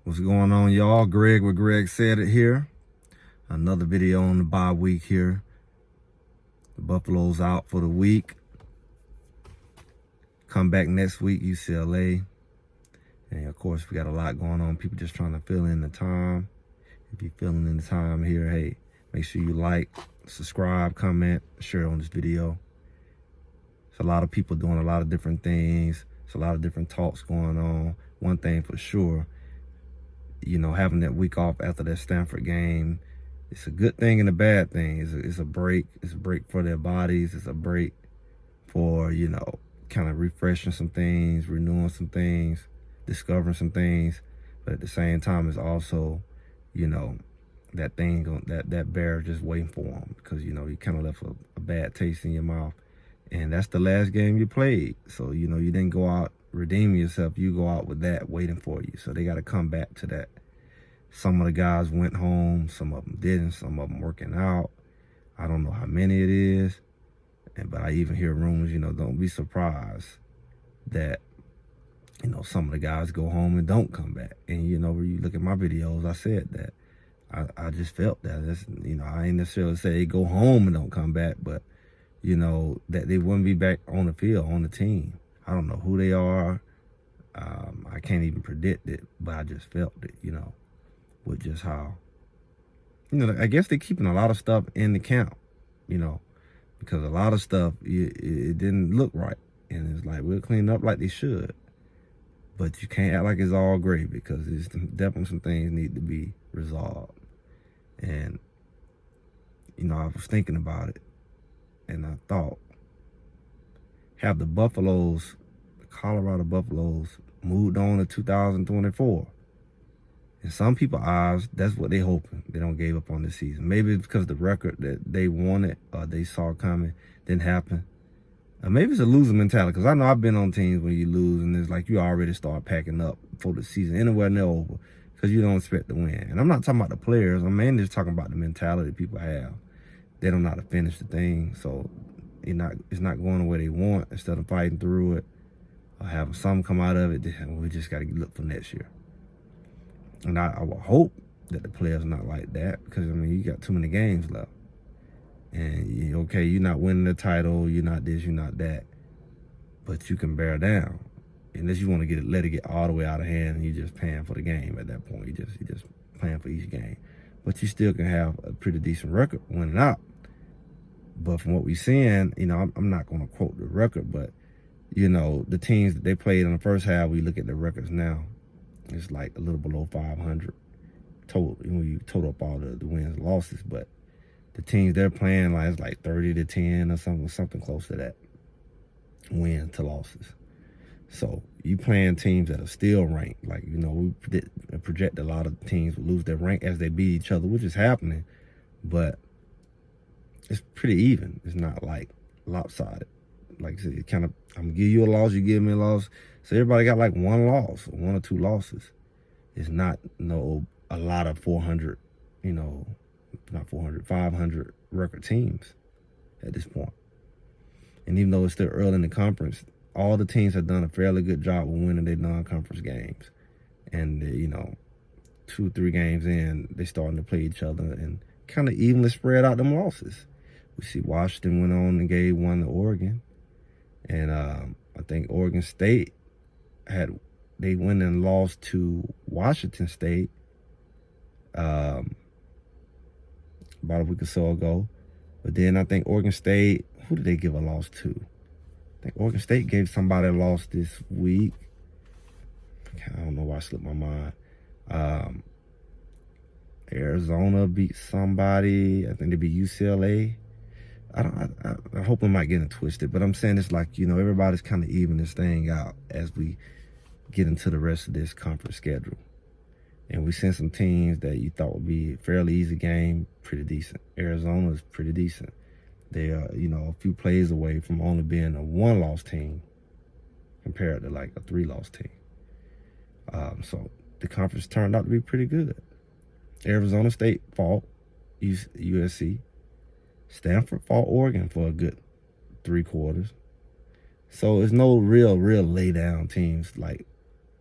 What's going on, y'all? Greg with Greg Said It here. Another video on the bye week here. The Buffalo's out for the week. Come back next week, UCLA. And of course, we got a lot going on. People just trying to fill in the time. If you're filling in the time here, hey, make sure you like, subscribe, comment, share on this video. It's a lot of people doing a lot of different things. It's a lot of different talks going on. One thing for sure, having that week off after that Stanford game, it's a good thing and a bad thing. It's a break. It's a break for their bodies. It's a break for, kind of refreshing some things, renewing some things, discovering some things. But at the same time, it's also, that thing, that bear just waiting for them because, you kind of left a bad taste in your mouth. And that's the last game you played. So, you didn't go out redeeming yourself. You go out with that waiting for you. So they got to come back to that. Some of the guys went home. Some of them didn't. Some of them working out. I don't know how many it is. But I even hear rumors, don't be surprised that, some of the guys go home and don't come back. And, when you look at my videos, I said that. I just felt that. That's, I ain't necessarily say they go home and don't come back, but, that they wouldn't be back on the field, on the team. I don't know who they are. I can't even predict it, but I just felt it, with just how, I guess they're keeping a lot of stuff in the camp, because a lot of stuff, it didn't look right. And it's like, we'll clean up like they should. But you can't act like it's all great because there's definitely some things need to be resolved. And, I was thinking about it. And I thought, have the Colorado Buffaloes moved on to 2024? In some people's eyes, that's what they hoping. They don't give up on this season. Maybe it's because the record that they wanted or they saw coming didn't happen. Or maybe it's a losing mentality, because I know I've been on teams where you lose and it's like you already start packing up for the season anywhere near over because you don't expect to win. And I'm not talking about the players. I'm mainly just talking about the mentality people have. They don't know how to finish the thing, so it's not going the way they want. Instead of fighting through it or having something come out of it, we just got to look for next year. And I would hope that the players are not like that because, you got too many games left. And, you're not winning the title, you're not this, you're not that. But you can bear down. Unless you want to let it get all the way out of hand and you're just paying for the game at that point. You're just playing for each game. But you still can have a pretty decent record winning out. But from what we're seeing, I'm not going to quote the record, but, the teams that they played in the first half, we look at the records now, it's like a little below 500 total, when you total up all the wins and losses. But the teams they're playing, it's like 30-10 or something close to that, wins to losses. So you playing teams that are still ranked. We project a lot of teams will lose their rank as they beat each other, which is happening. But it's pretty even. It's not like lopsided. Like I said, I'm going to give you a loss, you give me a loss. So everybody got like one loss, or one or two losses. It's not a lot of 400, not 400, 500 record teams at this point. And even though it's still early in the conference, all the teams have done a fairly good job of winning their non-conference games. And, 2-3 games in, they starting to play each other and kind of evenly spread out them losses. We see Washington went on and gave one to Oregon. And I think Oregon State they went and lost to Washington State about a week or so ago. But then I think Oregon State, who did they give a loss to? I think Oregon State gave somebody a loss this week. I don't know why I slipped my mind. Arizona beat somebody. I think they beat UCLA. I hope I'm not getting twisted, but I'm saying it's like, everybody's kind of even this thing out as we get into the rest of this conference schedule. And we sent some teams that you thought would be a fairly easy game, pretty decent. Arizona is pretty decent. They are, a few plays away from only being a one-loss team compared to like a 3-loss team. So the conference turned out to be pretty good. Arizona State fought USC. Stanford fought Oregon for a good 3 quarters. So it's no real lay down teams. Like,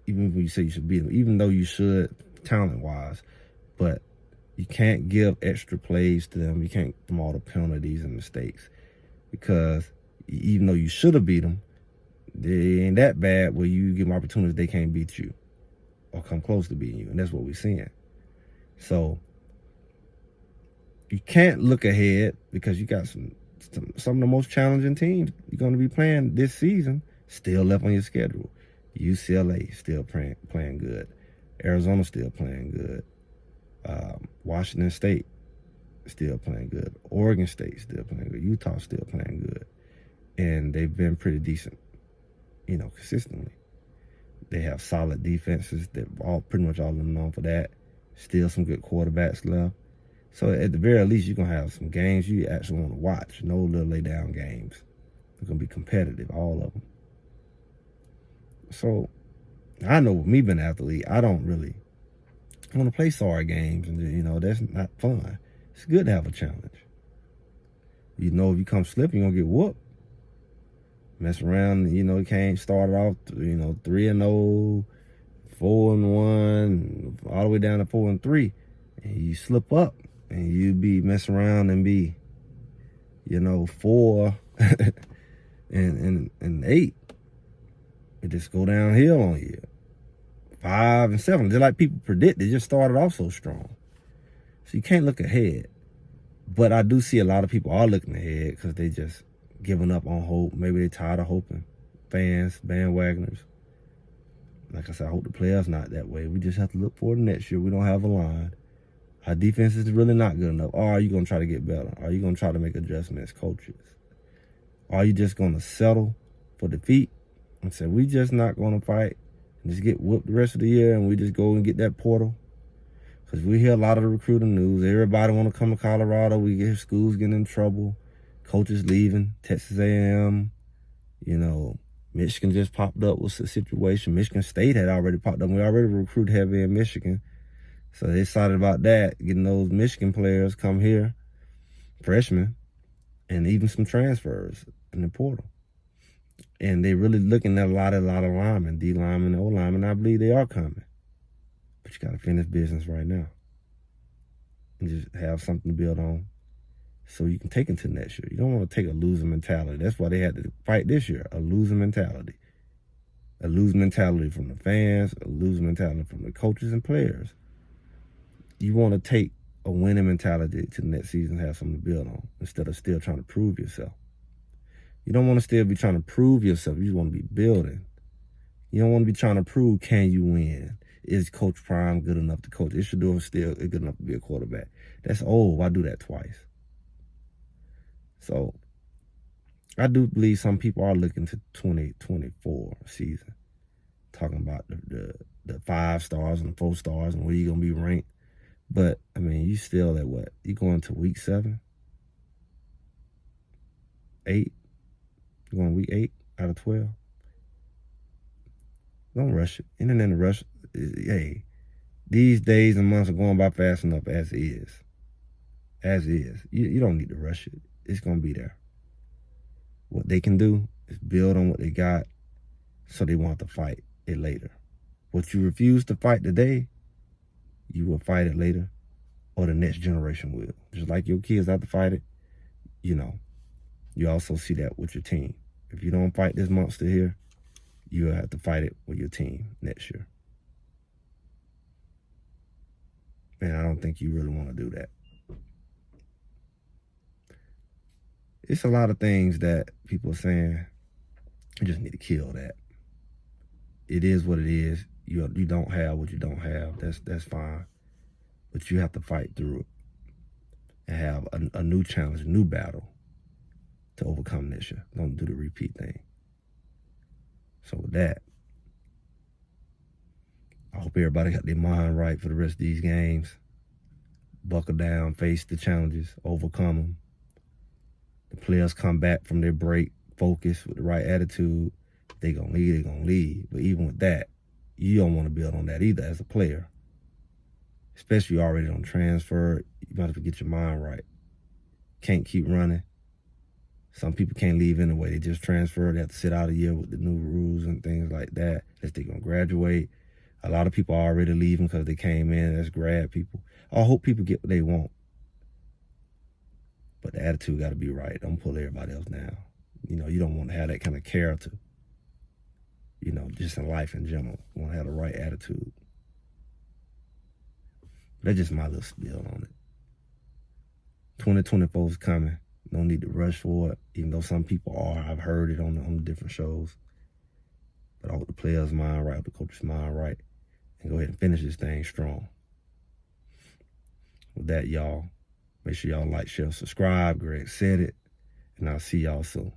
even when you say you should beat them, even though you should talent-wise, but you can't give extra plays to them. You can't give them all the penalties and mistakes, because even though you should have beat them, they ain't that bad where you give them opportunities they can't beat you or come close to beating you, and that's what we're seeing. So you can't look ahead, because you got some of the most challenging teams you're going to be playing this season still left on your schedule. UCLA still playing good. Arizona still playing good. Washington State still playing good. Oregon State still playing good. Utah still playing good. And they've been pretty decent, consistently. They have solid defenses. They're pretty much all of them known for that. Still some good quarterbacks left. So at the very least, you're going to have some games you actually want to watch. No little lay down games. They're going to be competitive, all of them. So I know with me being an athlete, I don't really want to play sorry games. And, that's not fun. It's good to have a challenge. If you come slipping, you're going to get whooped. Mess around, you can't start off, 3-0, 4-1, all the way down to 4-3. And you slip up. And you be messing around and be, 4 and 8. It just go downhill on you. 5 and 7. Just like people predict, they just started off so strong. So you can't look ahead. But I do see a lot of people are looking ahead because they just giving up on hope. Maybe they're tired of hoping. Fans, bandwagoners. Like I said, I hope the players not that way. We just have to look forward to next year. We don't have a line. Our defense is really not good enough. Or are you going to try to get better? Are you going to try to make adjustments, coaches? Or are you just going to settle for defeat and say, we just not going to fight and just get whooped the rest of the year, and we just go and get that portal? Because we hear a lot of the recruiting news. Everybody want to come to Colorado. We hear schools getting in trouble. Coaches leaving. Texas A&M. Michigan just popped up with the situation. Michigan State had already popped up. We already recruit heavy in Michigan. So they excited about that, getting those Michigan players come here, freshmen, and even some transfers in the portal. And they're really looking at a lot of linemen, D linemen, O linemen. I believe they are coming. But you got to finish business right now and just have something to build on so you can take into next year. You don't want to take a losing mentality. That's why they had to fight this year, a losing mentality. A losing mentality from the fans, a losing mentality from the coaches and players. You want to take a winning mentality to the next season and have something to build on instead of still trying to prove yourself. You don't want to still be trying to prove yourself. You just want to be building. You don't want to be trying to prove, can you win? Is Coach Prime good enough to coach? Is Shedeur still good enough to be a quarterback? That's old. Why do that twice? So I do believe some people are looking to 2024 season, talking about the 5 stars and the 4 stars and where you're going to be ranked. But, you still at what? You going to week 7? 8? You going week 8 out of 12? Don't rush it. In and in the rush, hey, these days and months are going by fast enough as is. As is. You don't need to rush it. It's going to be there. What they can do is build on what they got so they want to fight it later. What you refuse to fight today, you will fight it later, or the next generation will. Just like your kids have to fight it, you also see that with your team. If you don't fight this monster here, you'll have to fight it with your team next year. And I don't think you really want to do that. It's a lot of things that people are saying, you just need to kill that. It is what it is. You don't have what you don't have. That's fine. But you have to fight through it and have a new challenge, a new battle to overcome this year. Don't do the repeat thing. So with that, I hope everybody got their mind right for the rest of these games. Buckle down, face the challenges, overcome them. The players come back from their break, focus with the right attitude. If they gonna lead, they gonna lead. But even with that, you don't want to build on that either as a player. Especially already on transfer, you might have to get your mind right. Can't keep running. Some people can't leave anyway. They just transfer. They have to sit out a year with the new rules and things like that. Unless they're going to graduate. A lot of people are already leaving because they came in as grad people. I hope people get what they want. But the attitude got to be right. Don't pull everybody else down. You don't want to have that kind of character, just in life in general. You want to have the right attitude. That's just my little spiel on it. 2024 is coming. No need to rush for it, even though some people are. I've heard it on the different shows. But I hope the players' mind right, the coach's mind right, and go ahead and finish this thing strong. With that, y'all, make sure y'all like, share, subscribe. Greg said it, and I'll see y'all soon.